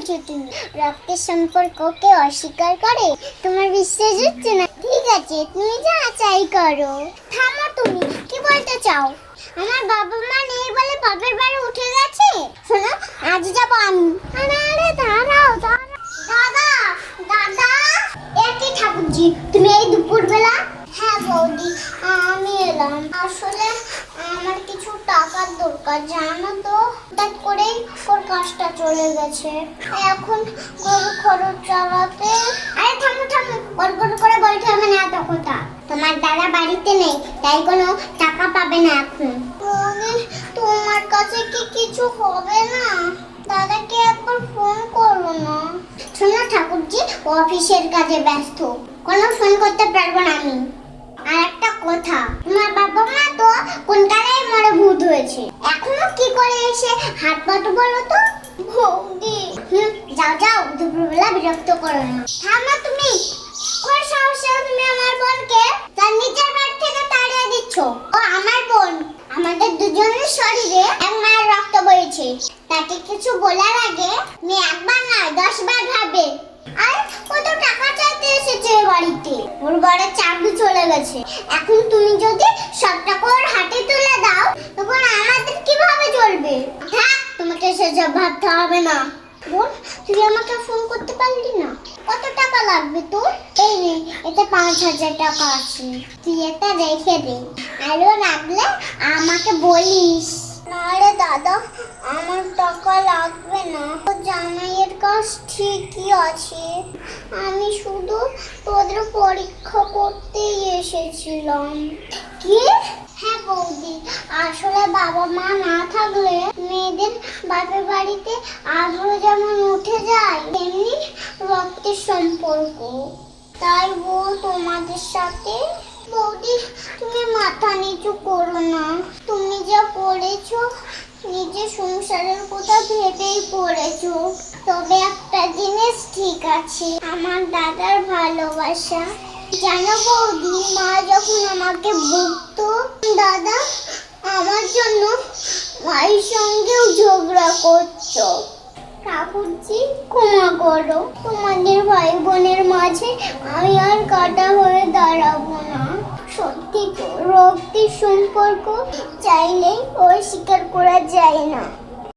বলছো তুমি? রক্তের সম্পর্ককে অস্বীকার করে? তোমার বিশ্বাস হচ্ছে না? ঠিক আছে, তুমি যা চাই করো। থামো, তুমি কি বলতে চাও? আমার বাবা মা নেই বলে বাপের বাড়ি উঠে গেছে? শোনো, আজ যাবো আমি। আরে দাঁড়াও দাঁড়াও। দাদা দাদা, কি ঠাকুরজি তুমি এই দুপুরবেলা? হ্যাঁ বৌদি, আমি এলাম। আসলে আমার কিছু টাকার দরকার, জানো তো। হঠাৎ করেই ওর কাজটা চলে গেছে, এখন গরু খরচ চালাতে। আরে থামো থামো, গড়গড় করে বলতে হবে না এত কথা। তোমার দাদা বাড়িতে নেই, তাই কোনো টাকা পাবে না এখন। তোমার কাছে কি কিছু হবে না? দাদাকে একবার ফোন করো না। শোনো ঠাকুরজি, অফিসের কাজে ব্যস্ত, কোনো ফোন করতে পারবো না আমি। আর একটা কথা, তোমার বাবা মা তো কোন কালেই মরে ভূত হয়েছে, এখনো কি করে এসে হাত পাতো বলো তো? বৌদি যাও যাও, দুপুরবেলা বিরক্ত করো না। থামো তুমি, কোন সাহসে তুমি আমার বোনকে তার নিজের বাড়ি থেকে তাড়িয়ে দিচ্ছ? ও আমার বোন, আমাদের দুজনের শরীরে এক মায়ের রক্ত বইছে। তাকে কিছু বলার আগে মেয়ে একবার নয় 10 বার ভাবে। আর কত টাকা চাইতে এসেছে বাড়িতে, ওর বড় চাকরি চলে গেছে। এখন তুমি যদি সব টাকা ওর হাতে তুলে দাও, তখন আমাদের কিভাবে চলবে? থাক, তোমাকে সেসব ভাবতে হবে না। বোন, তুই আমাকে ফোন করতে পারলি না? কত টাকা লাগবে তোর? এই নে, এতে 5,000 টাকা আছে, তুই এটা রেখে দে। আরো লাগলে আমাকে বলিস। না রে দাদা, আমার টাকা লাগবে না। জামাইয়ের কাজ ঠিকই আছে, আমি শুধু তোদের পরীক্ষা করতেই এসেছিলাম। কি? হ্যাঁ বৌদি, আসলে বাবা মা না থাকলে মেয়েদের বাপের বাড়িতে আগ্রহ যেমন উঠে যায়, তেমনি রক্তের সম্পর্ক। তাই বউ তোমাদের সাথে। বৌদি তুমি মাথা নিচু করো না, তুমি যা করেছো নিজের সংসারের কথা ভেবেই করেছো। তবে একটা জিনিস ঠিক আছে, আমার দাদার ভালোবাসা। জানো বৌদি, মা যখন আমাকে বকতো, দাদা আমার জন্য মায়ের সঙ্গেও ঝগড়া করতো। ঠাকুরজি ক্ষমা করো, তোমাদের ভাই বোনের মাঝে আমি আর কাটা হয়ে দাঁড়াবো না। সত্যি তো রক্তের সম্পর্ক চাইলেই অস্বীকার করা যায় না।